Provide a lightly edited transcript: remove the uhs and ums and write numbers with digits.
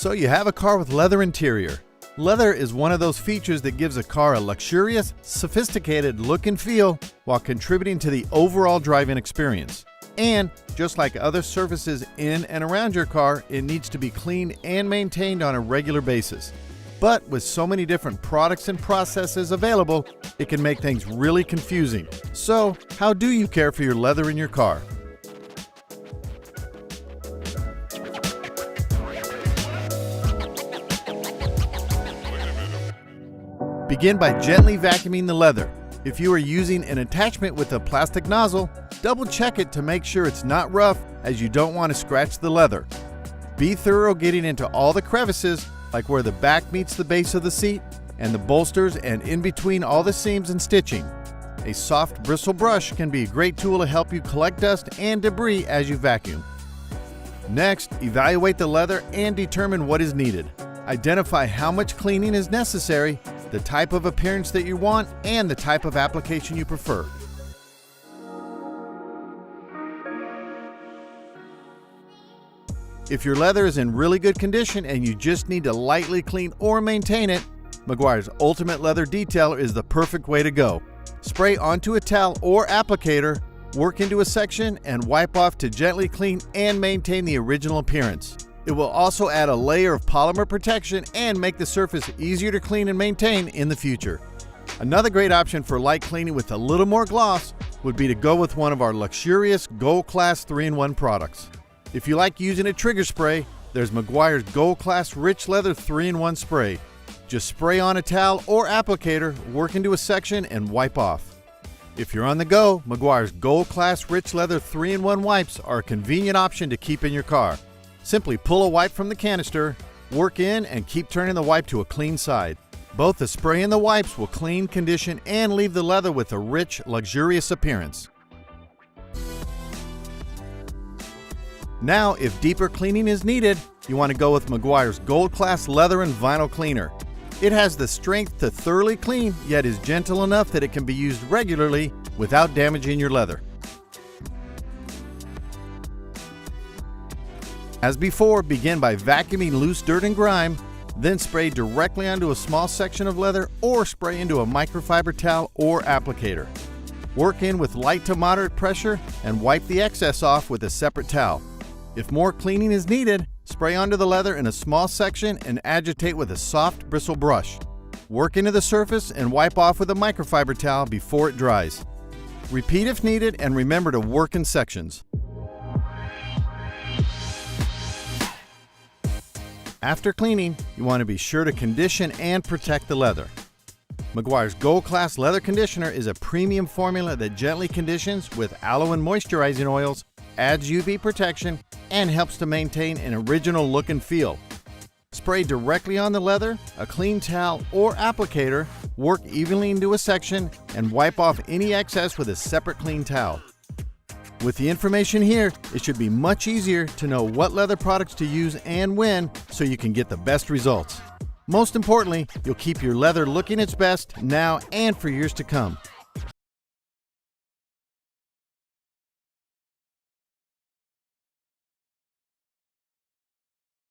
So you have a car with leather interior. Leather is one of those features that gives a car a luxurious, sophisticated look and feel while contributing to the overall driving experience. And just like other surfaces in and around your car, it needs to be cleaned and maintained on a regular basis. But with so many different products and processes available, it can make things really confusing. So, how do you care for your leather in your car? Begin by gently vacuuming the leather. If you are using an attachment with a plastic nozzle, double check it to make sure it's not rough, as you don't want to scratch the leather. Be thorough getting into all the crevices, like where the back meets the base of the seat and the bolsters, and in between all the seams and stitching. A soft bristle brush can be a great tool to help you collect dust and debris as you vacuum. Next, evaluate the leather and determine what is needed. Identify how much cleaning is necessary, the type of appearance that you want, and the type of application you prefer. If your leather is in really good condition and you just need to lightly clean or maintain it, Meguiar's Ultimate Leather Detailer is the perfect way to go. Spray onto a towel or applicator, work into a section, and wipe off to gently clean and maintain the original appearance. It will also add a layer of polymer protection and make the surface easier to clean and maintain in the future. Another great option for light cleaning with a little more gloss would be to go with one of our luxurious Gold Class 3-in-1 products. If you like using a trigger spray, there's Meguiar's Gold Class Rich Leather 3-in-1 Spray. Just spray on a towel or applicator, work into a section, and wipe off. If you're on the go, Meguiar's Gold Class Rich Leather 3-in-1 wipes are a convenient option to keep in your car. Simply pull a wipe from the canister, work in, and keep turning the wipe to a clean side. Both the spray and the wipes will clean, condition, and leave the leather with a rich, luxurious appearance. Now, if deeper cleaning is needed, you want to go with Meguiar's Gold Class Leather and Vinyl Cleaner. It has the strength to thoroughly clean, yet is gentle enough that it can be used regularly without damaging your leather. As before, begin by vacuuming loose dirt and grime, then spray directly onto a small section of leather or spray into a microfiber towel or applicator. Work in with light to moderate pressure and wipe the excess off with a separate towel. If more cleaning is needed, spray onto the leather in a small section and agitate with a soft bristle brush. Work into the surface and wipe off with a microfiber towel before it dries. Repeat if needed, and remember to work in sections. After cleaning, you want to be sure to condition and protect the leather. Meguiar's Gold Class Leather Conditioner is a premium formula that gently conditions with aloe and moisturizing oils, adds UV protection, and helps to maintain an original look and feel. Spray directly on the leather, a clean towel, or applicator, work evenly into a section, and wipe off any excess with a separate clean towel. With the information here, it should be much easier to know what leather products to use and when, so you can get the best results. Most importantly, you'll keep your leather looking its best now and for years to come.